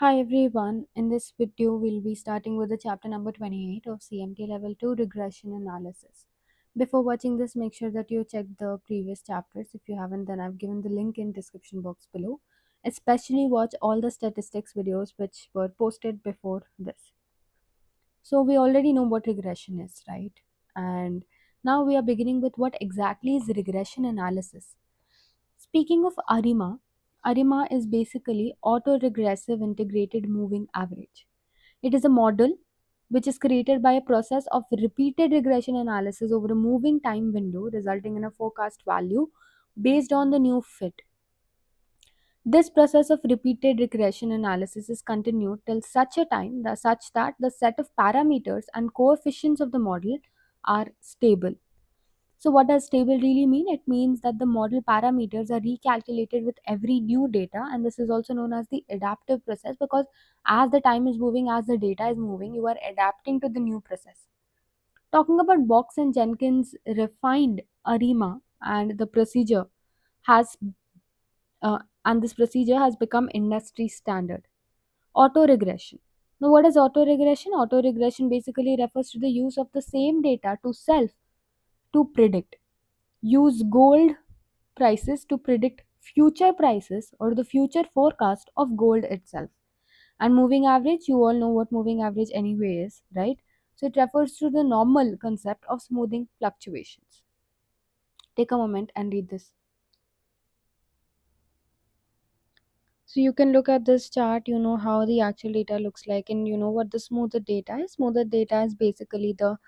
Hi everyone, in this video we'll be starting with the chapter number 28 of CMT level 2 regression analysis. Before watching this, make sure that you check the previous chapters. If you haven't, then I've given the link in description box below. Especially watch all the statistics videos which were posted before this. So we already know what regression is, right? And now we are beginning with what exactly is regression analysis. Speaking of ARIMA is basically autoregressive integrated moving average. It is a model which is created by a process of repeated regression analysis over a moving time window, resulting in a forecast value based on the new fit. This process of repeated regression analysis is continued till such a time such that the set of parameters and coefficients of the model are stable. So, what does stable really mean? It means that the model parameters are recalculated with every new data, and this is also known as the adaptive process because as the time is moving, as the data is moving, you are adapting to the new process. Talking about Box and Jenkins refined ARIMA and the procedure has and this procedure has become industry standard. Auto regression. Now, what is auto regression? Auto regression basically refers to the use of the same data to self to predict. Use gold prices to predict future prices or the future forecast of gold itself. And moving average, you all know what moving average anyway is, right? So it refers to the normal concept of smoothing fluctuations. Take a moment and read this. So you can look at this chart, you know how the actual data looks like, and you know what the smoother data is. Smoother data is basically the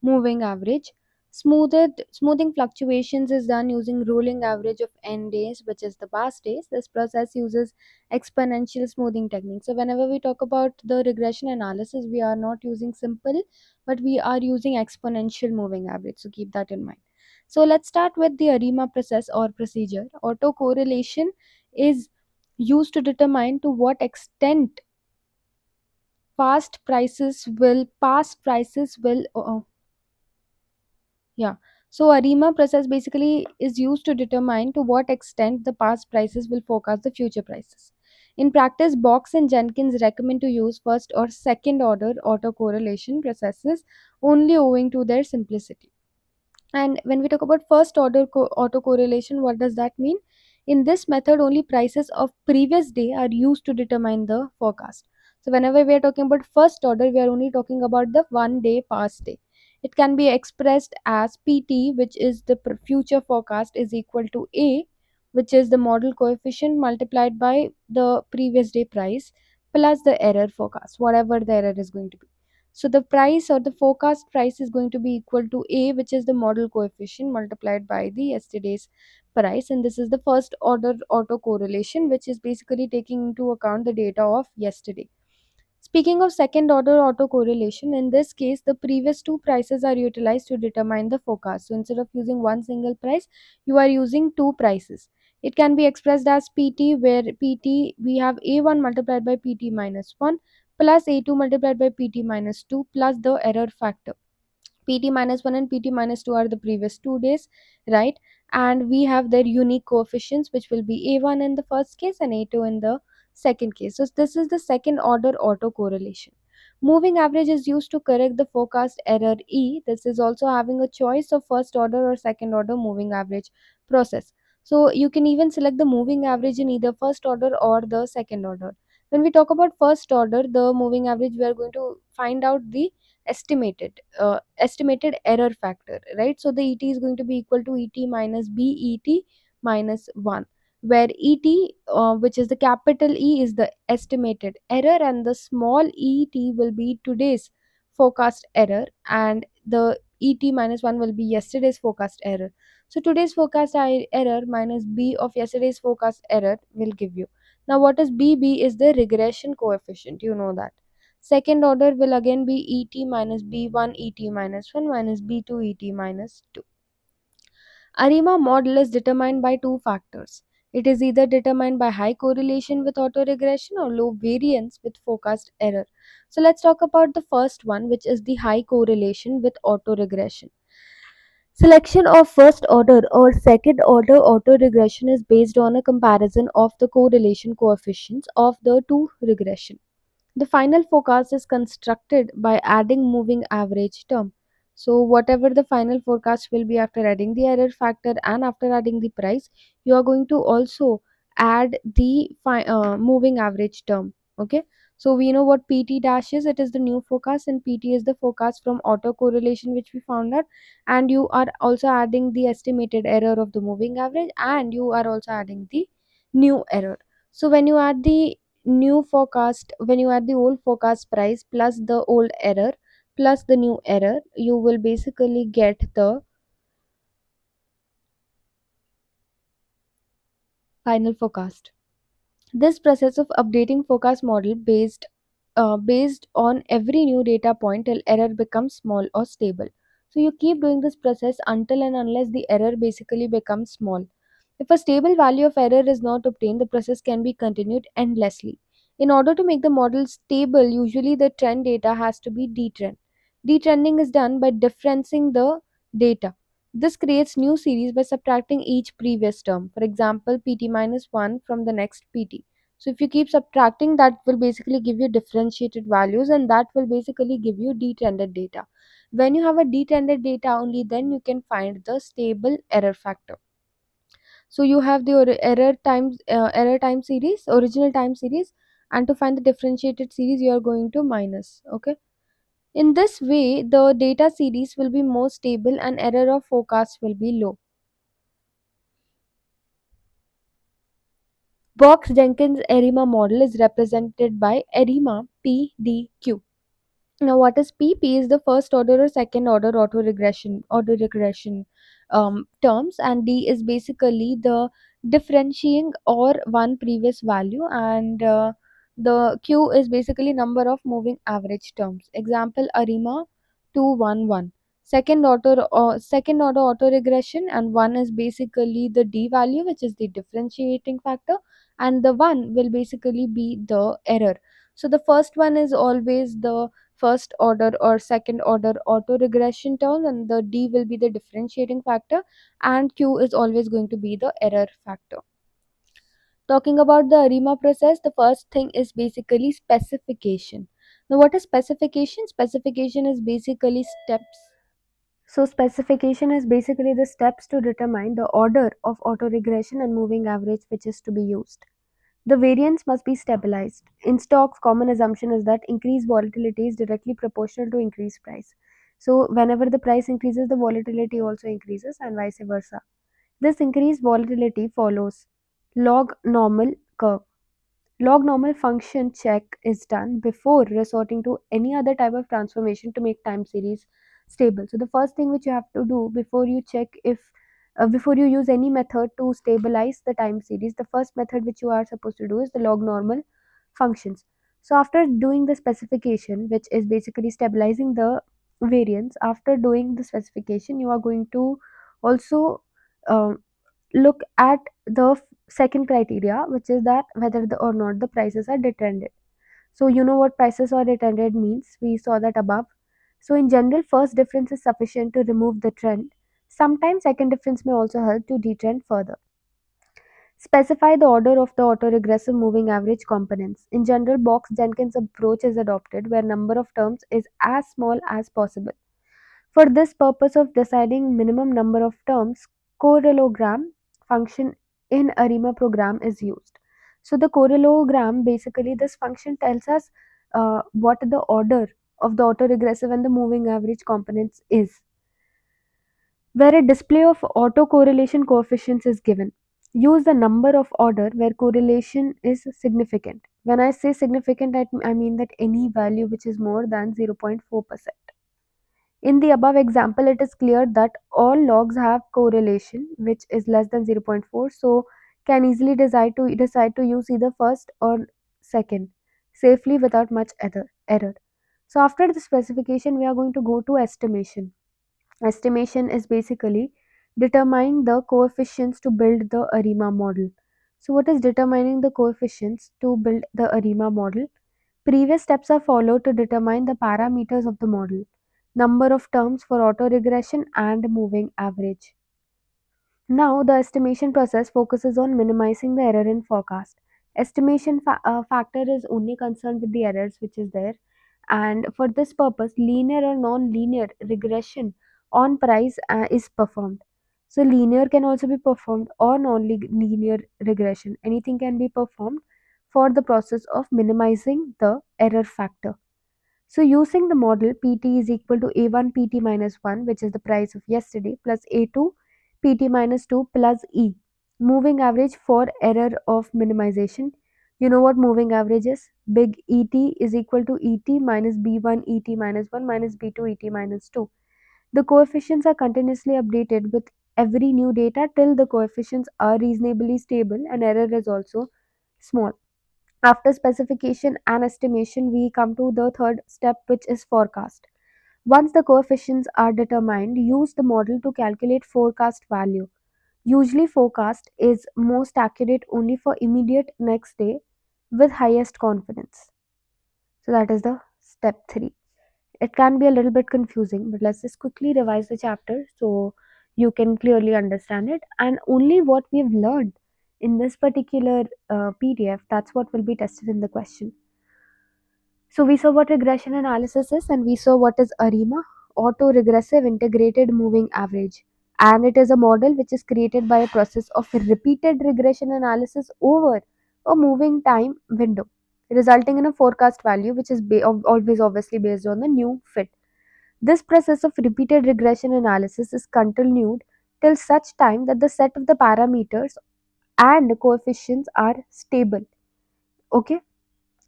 moving average. Smoothing fluctuations is done using rolling average of n days, which is the past days. This process uses exponential smoothing technique. So whenever we talk about the regression analysis, we are not using simple, but we are using exponential moving average. So keep that in mind. So let's start with the ARIMA process or procedure. Autocorrelation is used to determine to what extent past prices will yeah. So ARIMA process basically is used to determine to what extent the past prices will forecast the future prices. In practice, Box and Jenkins recommend to use first or second order autocorrelation processes only owing to their simplicity. And when we talk about first order autocorrelation, what does that mean? In this method, only prices of previous day are used to determine the forecast. So whenever we are talking about first order, we are only talking about the one day past day. It can be expressed as PT, which is the future forecast, is equal to A, which is the model coefficient multiplied by the previous day price plus the error forecast, whatever the error is going to be. So the price or the forecast price is going to be equal to A, which is the model coefficient multiplied by the yesterday's price. And this is the first order autocorrelation, which is basically taking into account the data of yesterday. Speaking of second order autocorrelation, in this case, the previous two prices are utilized to determine the forecast. So instead of using one single price, you are using two prices. It can be expressed as PT, where PT we have A1 multiplied by PT minus 1 plus A2 multiplied by PT minus 2 plus the error factor. PT minus 1 and PT minus 2 are the previous 2 days, right? And we have their unique coefficients, which will be A1 in the first case and A2 in the second case. So this is the second order autocorrelation. Moving average is used to correct the forecast error E. This is also having a choice of first order or second order moving average process. So you can even select the moving average in either first order or the second order. When we talk about first order, the moving average, we are going to find out the estimated error factor, right? So the ET is going to be equal to ET minus BET minus 1, where ET, which is the capital E, is the estimated error and the small et will be today's forecast error, and the ET minus 1 will be yesterday's forecast error. So today's forecast error minus B of yesterday's forecast error will give you. Now what is BB is the regression coefficient, you know that. Second order will again be ET minus B1 ET minus 1 minus B2 ET minus 2. ARIMA model is determined by two factors. It is either determined by high correlation with autoregression or low variance with forecast error. So let's talk about the first one, which is the high correlation with autoregression. Selection of first order or second order autoregression is based on a comparison of the correlation coefficients of the two regression. The final forecast is constructed by adding moving average term. So whatever the final forecast will be after adding the error factor and after adding the price, you are going to also add the moving average term. Okay. So we know what PT dash is. It is the new forecast, and PT is the forecast from auto correlation which we found out. And you are also adding the estimated error of the moving average, and you are also adding the new error. So when you add the new forecast, when you add the old forecast price plus the old error plus the new error, you will basically get the final forecast. This process of updating forecast model based on every new data point till error becomes small or stable. So you keep doing this process until and unless the error basically becomes small. If a stable value of error is not obtained, the process can be continued endlessly. In order to make the model stable, usually the trend data has to be detrend. Detrending is done by differencing the data. This creates new series by subtracting each previous term. For example, pt minus 1 from the next pt. So if you keep subtracting, that will basically give you differentiated values, and that will basically give you detrended data. When you have a detrended data, only then you can find the stable error factor. So you have the error time series, original time series, and to find the differentiated series, you are going to minus. Okay. In this way, the data series will be more stable and error of forecast will be low. Box Jenkins ARIMA model is represented by ARIMA PDQ. Now, what is P? P is the first order or second order auto regression terms, and D is basically the differentiating or one previous value, and the Q is basically number of moving average terms. Example: ARIMA 211. Second order auto regression, and one is basically the D value, which is the differentiating factor, and the one will basically be the error. So the first one is always the first order or second order auto regression term, and the D will be the differentiating factor, and Q is always going to be the error factor. Talking about the ARIMA process, the first thing is basically specification. Now what is specification? Specification is basically steps. So specification is basically the steps to determine the order of auto regression and moving average which is to be used. The variance must be stabilized. In stocks, common assumption is that increased volatility is directly proportional to increased price. So whenever the price increases, the volatility also increases, and vice versa. This increased volatility follows log normal curve. Log normal function check is done before resorting to any other type of transformation to make time series stable. So the first thing which you have to do before you check if before you use any method to stabilize the time series, the first method which you are supposed to do is the log normal functions. So after doing the specification, which is basically stabilizing the variance, after doing the specification, you are going to also um, look at the second criteria, which is that whether the or not the prices are detrended. So you know what prices are detrended means, we saw that above. So in general, first difference is sufficient to remove the trend. Sometimes second difference may also help to detrend further. Specify the order of the autoregressive moving average components. In general, Box Jenkins approach is adopted where number of terms is as small as possible. For this purpose of deciding minimum number of terms, correlogram function in ARIMA program is used. So the correlogram, basically this function tells us what the order of the autoregressive and the moving average components is, where a display of autocorrelation coefficients is given. Use the number of order where correlation is significant. When I say significant, I mean that any value which is more than 0.4%. In the above example, it is clear that all logs have correlation which is less than 0.4, so can easily decide to use either first or second safely without much error. So after the specification, we are going to go to estimation. Estimation is basically determining the coefficients to build the ARIMA model. So what is determining the coefficients to build the ARIMA model? Previous steps are followed to determine the parameters of the model. number of terms for auto-regression, and moving average. Now, the estimation process focuses on minimizing the error in forecast. Estimation factor is only concerned with the errors which is there, and for this purpose, linear or non-linear regression on price is performed. So, linear can also be performed or non-linear regression. Anything can be performed for the process of minimizing the error factor. So using the model, PT is equal to A1 PT minus 1, which is the price of yesterday, plus A2 PT minus 2 plus E. Moving average for error of minimization. You know what moving average is? Big ET is equal to ET minus B1 ET minus 1 minus B2 ET minus 2. The coefficients are continuously updated with every new data till the coefficients are reasonably stable and error is also small. After specification and estimation, we come to the third step, which is forecast. Once the coefficients are determined, use the model to calculate forecast value. Usually, forecast is most accurate only for immediate next day with highest confidence. So, that is the step 3. It can be a little bit confusing, but let's just quickly revise the chapter so you can clearly understand it. And only what we've learned in this particular PDF, that's what will be tested in the question. So we saw what regression analysis is, and we saw what is ARIMA, auto-regressive integrated moving average. And it is a model which is created by a process of repeated regression analysis over a moving time window, resulting in a forecast value which is always obviously based on the new fit. This process of repeated regression analysis is continued till such time that the set of the parameters and coefficients are stable. Okay,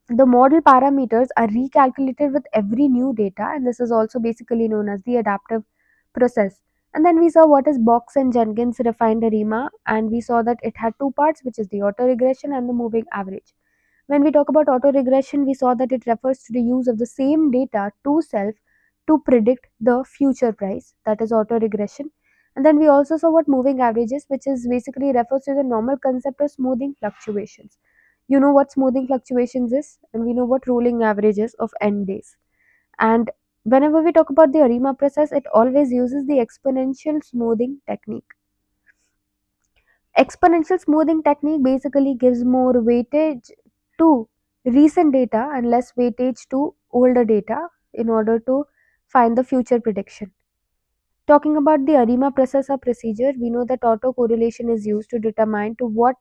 the model parameters are recalculated with every new data, and this is also basically known as the adaptive process. And then we saw what is Box and Jenkins refined ARIMA, and we saw that it had two parts, which is the auto regression and the moving average. When we talk about auto regression, we saw that it refers to the use of the same data to self to predict the future price, that is auto regression. And then we also saw what moving averages, which is basically refers to the normal concept of smoothing fluctuations. You know what smoothing fluctuations is, and we know what rolling averages of n days. And whenever we talk about the ARIMA process, it always uses the exponential smoothing technique. Exponential smoothing technique basically gives more weightage to recent data and less weightage to older data in order to find the future prediction. Talking about the ARIMA process or procedure, we know that autocorrelation is used to determine to what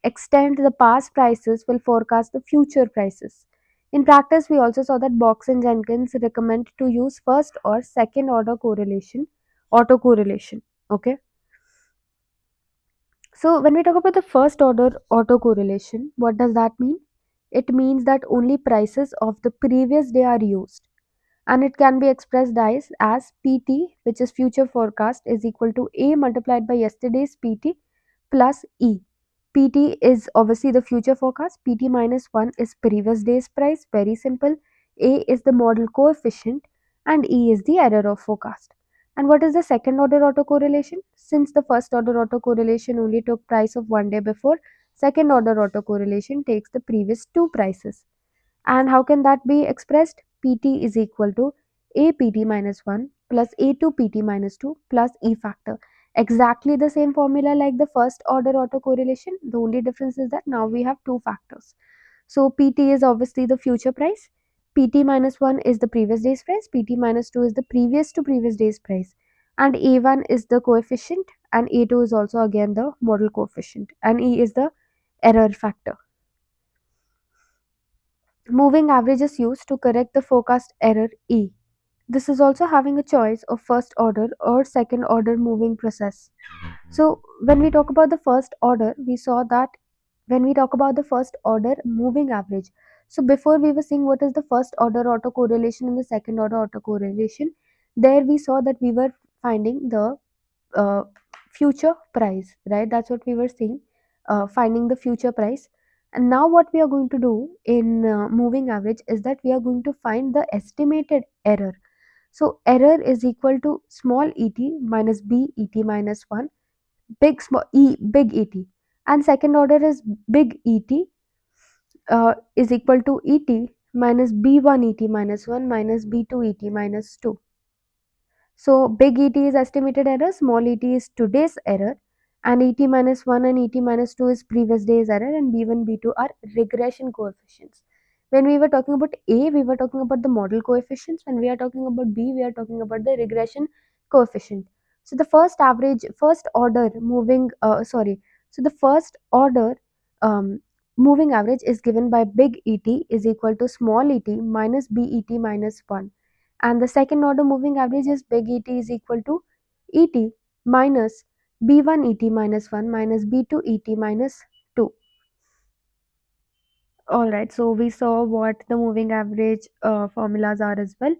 extent the past prices will forecast the future prices. In practice, we also saw that Box and Jenkins recommend to use first or second order correlation, autocorrelation. Okay. So when we talk about the first order autocorrelation, what does that mean? It means that only prices of the previous day are used, and it can be expressed as PT, which is future forecast, is equal to A multiplied by yesterday's PT plus E. PT is obviously the future forecast, PT minus 1 is previous day's price, very simple. A is the model coefficient, and E is the error of forecast. And what is the second order autocorrelation? Since the first order autocorrelation only took price of one day before, second order autocorrelation takes the previous two prices. And how can that be expressed? PT is equal to APT minus 1 plus A2 PT minus 2 plus E factor. Exactly the same formula like the first order autocorrelation. The only difference is that now we have two factors. So PT is obviously the future price. PT minus 1 is the previous day's price. PT minus 2 is the previous to previous day's price. And A1 is the coefficient, and A2 is also again the model coefficient, and E is the error factor. Moving average is used to correct the forecast error E. This is also having a choice of first order or second order moving process. So when we talk about the first order, we saw that when we talk about the first order moving average, so before we were seeing what is the first order autocorrelation and the second order autocorrelation, there we saw that we were finding the uh, future price, right? That's what we were seeing, finding the future price. And now what we are going to do in moving average is that we are going to find the estimated error. So error is equal to small et minus b et minus 1, big small e big et, and second order is big et is equal to et minus b1 et minus 1 minus b2 et minus 2. So big et is estimated error, small et is today's error, and et minus 1 and et minus 2 is previous day's error, and b1 b2 are regression coefficients. When we were talking about a, we were talking about the model coefficients. When we are talking about b, we are talking about the regression coefficient. So the first order moving so the first order um, moving average is given by big et is equal to small et minus bet minus 1, and the second order moving average is big et is equal to et minus b1 et minus 1 minus b2 et minus 2. All right, so we saw what the moving average formulas are as well.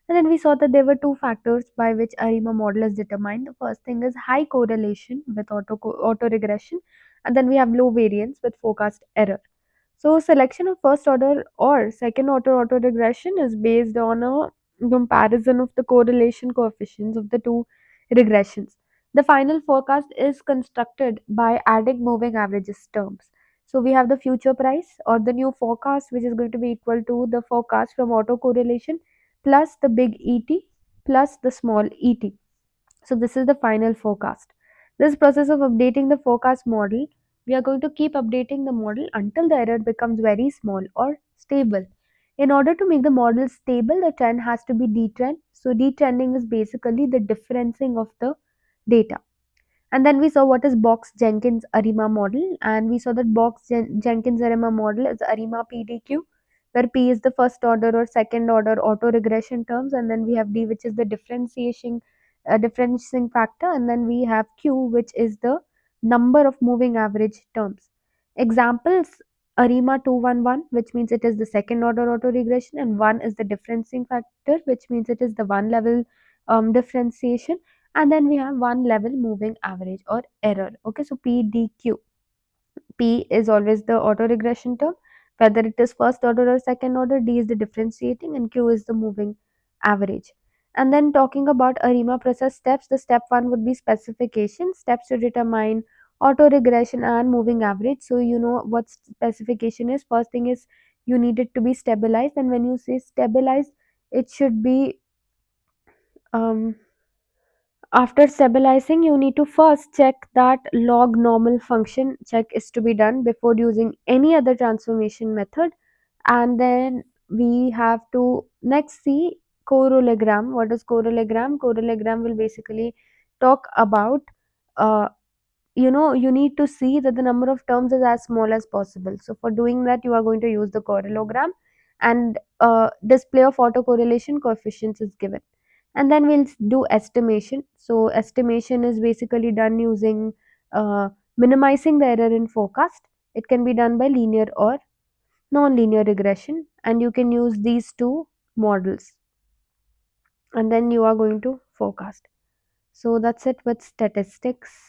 And then we saw that there were two factors by which ARIMA model is determined. The first thing is high correlation with auto regression, and then we have low variance with forecast error. So selection of first order or second order autoregression is based on a comparison of the correlation coefficients of the two regressions. The final forecast is constructed by adding moving averages terms. So we have the future price or the new forecast, which is going to be equal to the forecast from autocorrelation plus the big ET plus the small ET. So this is the final forecast. This process of updating the forecast model, we are going to keep updating the model until the error becomes very small or stable. In order to make the model stable, the trend has to be detrend. So detrending is basically the differencing of the data. And then we saw what is Box Jenkins ARIMA model, and we saw that Jenkins ARIMA model is ARIMA PDQ, where P is the first order or second order auto regression terms, and then we have D, which is the differentiating factor, and then we have Q, which is the number of moving average terms. Examples: ARIMA 211, which means it is the second order auto regression, and 1 is the differencing factor, which means it is the one level differentiation, and then we have one level moving average or error. Okay, so PDQ. P is always the auto regression term, whether it is first order or second order. D is the differentiating, and Q is the moving average. And then talking about ARIMA process steps, the step one would be specification, steps to determine auto regression and moving average. So you know what specification is. First thing is you need it to be stabilized, and when you say stabilized, it should be um, after stabilizing, you need to first check that log normal function check is to be done before using any other transformation method. And then we have to next see correlagram. What is correlagram? Correlagram will basically talk about uh, you need to see that the number of terms is as small as possible. So for doing that, you are going to use the correlogram, and display of autocorrelation coefficients is given. And then we'll do estimation. So estimation is basically done using minimizing the error in forecast. It can be done by linear or non-linear regression, and you can use these two models, and then you are going to forecast. So that's it with statistics.